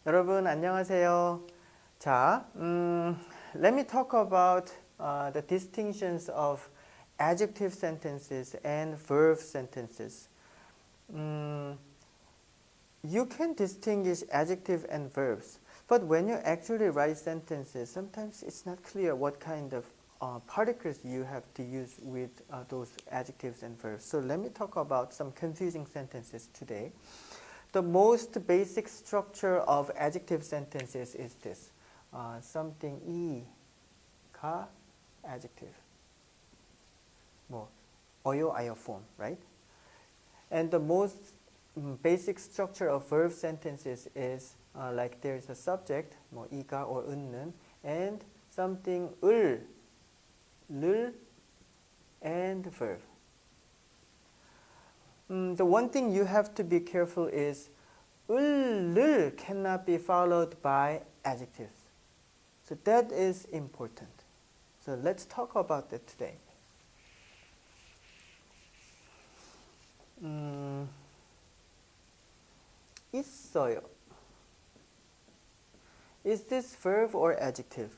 여러분 안녕하세요. 자, let me talk about the distinctions of adjective sentences and verb sentences. You can distinguish adjective and verbs, but when you actually write sentences, sometimes it's not clear what kind of particles you have to use with those adjectives and verbs. So let me talk about some confusing sentences today. The most basic structure of adjective sentences is this. Something 가 adjective. 뭐 어요, 아요 form, right? And the most basic structure of verb sentences is like there is a subject, 뭐 이가 or 은는, and something 을, and verb. The one thing you have to be careful is 을 cannot be followed by adjectives. So that is important. So let's talk about that today. 있어요. Is this verb or adjective?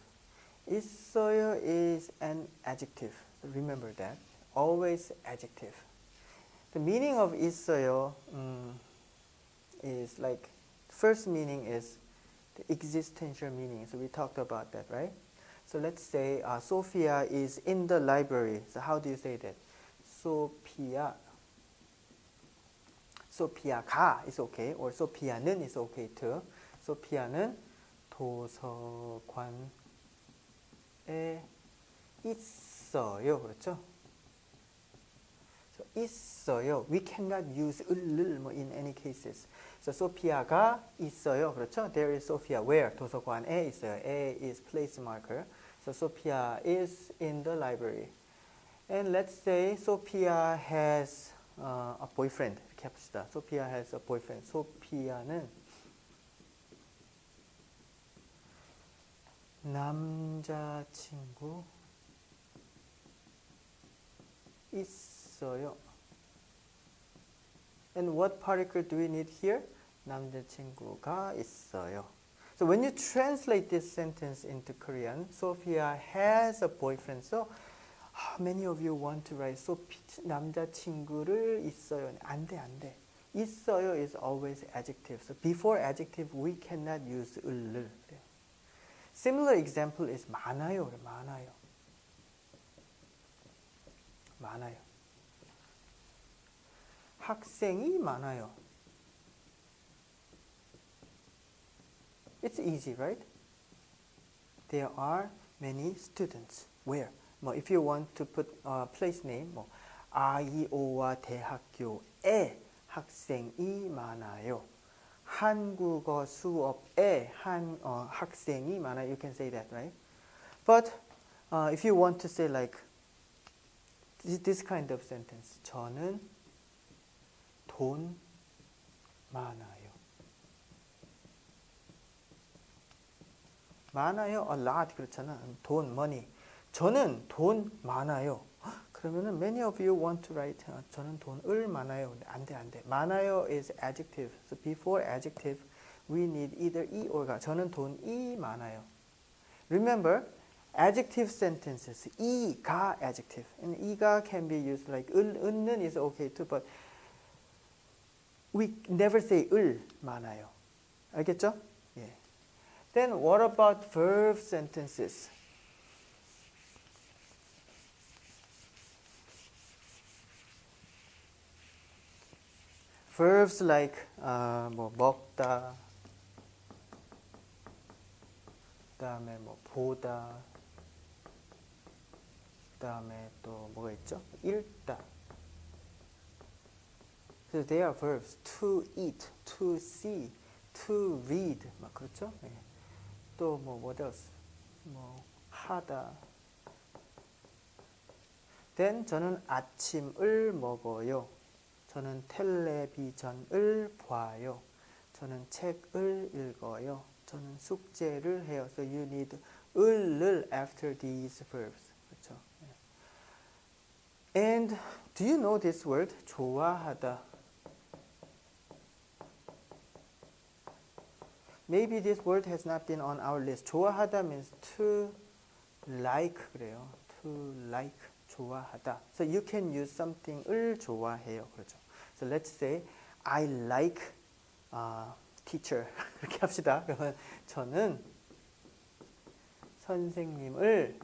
있어요 is an adjective. So remember that. Always adjective. The meaning of 있어요 is like, first meaning is the existential meaning. So we talked about that, right? So let's say Sophia is in the library. So how do you say that? 소피아가 is okay, or 소피아는 is okay too. 소피아는 도서관에 있어요. 그렇죠? So 있어요. We cannot use 을 in any cases. So 소피아가 있어요. 그렇죠? There is Sophia. Where? 도서관에 있어요. A is place marker. So Sophia is in the library. And let's say Sophia has a boyfriend. 이렇게 합시다. Sophia has a boyfriend. 소피아는 남자친구 있어요. And what particle do we need here? 남자친구가 있어요. So when you translate this sentence into Korean, Sophia has a boyfriend. So many of you want to write 남자친구를 있어요. 안 돼. 있어요 is always adjective. So before adjective we cannot use 을을. Similar example is 많아요. 학생이 많아요. It's easy, right? There are many students. Where? If you want to put place name, 아이오와 대학교에 학생이 많아요. 한국어 수업에 학생이 많아요. You can say that, right? But if you want to say like this kind of sentence, 저는 돈 많아요. 많아요, a lot 그렇잖아. 돈, money. 저는 돈 많아요. 그러면은 many of you want to write 저는 돈을 많아요. 안 돼. 많아요 is adjective. So before adjective we need either 이 or 가. 저는 돈이 많아요. Remember, adjective sentences 이가 adjective. And 이가 can be used like 은는 is okay too, but we never say 을 많아요. 알겠죠? 예. Then what about verb sentences? Verbs like 먹다, 그다음에 보다, 그다음에 또 뭐가 있죠? 읽다. So they are verbs. To eat, to see, to read. 그렇죠? 네. 또 what else? 하다. Then 저는 아침을 먹어요. 저는 텔레비전을 봐요. 저는 책을 읽어요. 저는 숙제를 해요. So you need 을을 after these verbs. 그렇죠? And do you know this word? 좋아하다. maybe this word has not been on our list. 좋아하다 means to like 그래요. To like, 좋아하다. So you can use something을 좋아해요. 그렇죠. So let's say I like teacher. 이렇게 합시다. 그러면 저는 선생님을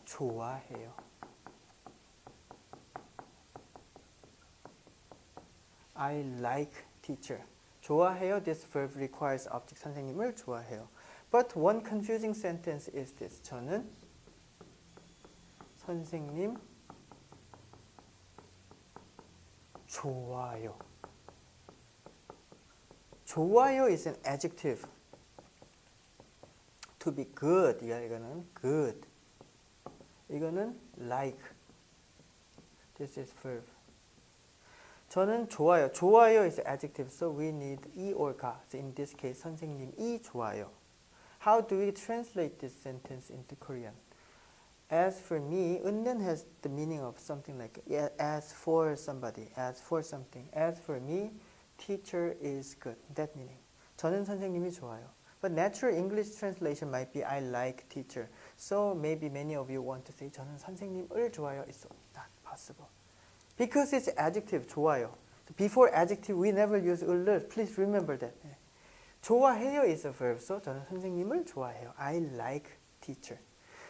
좋아해요. I like teacher. 좋아해요. This verb requires object. 선생님을 좋아해요. But one confusing sentence is this. 저는 선생님 좋아요. 좋아요 is an adjective. To be good. 이거는 good. 이거는 like. This is verb. 저는 좋아요. 좋아요 is adjective, so we need 이 or 가. So in this case, 선생님이 좋아요. How do we translate this sentence into Korean? As for me, 은는 has the meaning of something like as for somebody, as for something. As for me, teacher is good. That meaning. 저는 선생님이 좋아요. But natural English translation might be I like teacher. So maybe many of you want to say 저는 선생님을 좋아요. It's not possible. Because it's adjective, 좋아요. So before adjective, we never use 을을. Please remember that. 좋아해요 is a verb. So 저는 선생님을 좋아해요. I like teacher.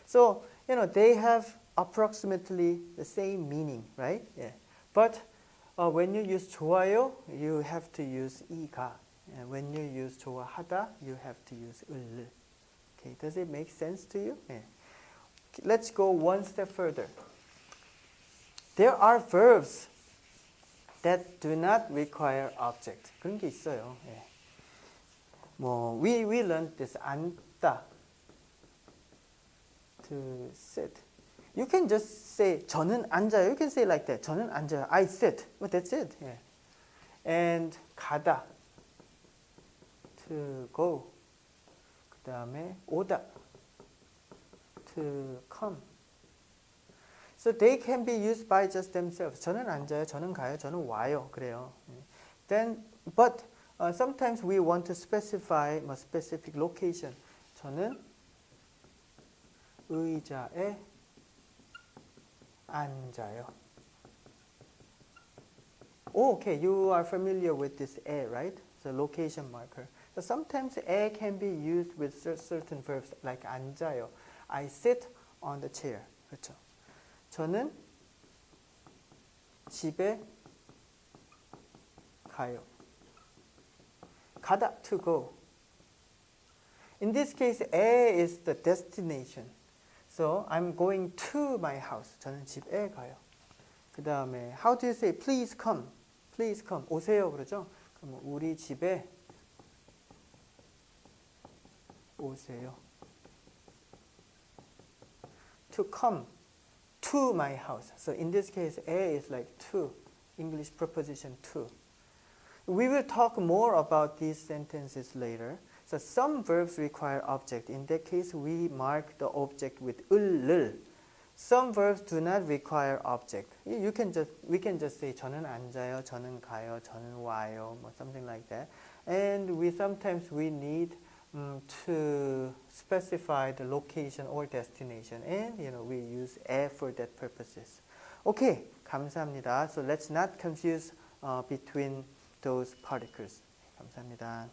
So, they have approximately the same meaning, right? Yeah. But when you use 좋아요, you have to use 이가. And when you use 좋아하다, you have to use 을. Okay, does it make sense to you? Yeah. Let's go one step further. There are verbs that do not require object. 그런 게 있어요. 예. We learned this 앉다, to sit. You can just say 저는 앉아요. You can say like that. 저는 앉아요. I sit. But that's it. Yeah. And 가다, to go. 그 다음에 오다, to come. So they can be used by just themselves. 저는 앉아요, 저는 가요, 저는 와요. 그래요. But sometimes we want to specify a specific location. 저는 의자에 앉아요. Okay, you are familiar with this 에, right? The location marker. So sometimes 에 can be used with certain verbs like 앉아요. I sit on the chair. 그렇죠? 저는 집에 가요. 가다, to go. In this case, 에 is the destination. So I'm going to my house. 저는 집에 가요. 그 다음에 how do you say please come? Please come. 오세요. 그러죠? 그럼 우리 집에 오세요. To come to my house. So in this case, a is like to, English preposition to. We will talk more about these sentences later. So some verbs require object. In that case, we mark the object with 을을. Some verbs do not require object. We can just say 저는 앉아요, 저는 가요, 저는 와요, something like that. And sometimes we need to specify the location or destination, and we use 에 for that purposes. Okay, 감사합니다. So let's not confuse between those particles. 감사합니다.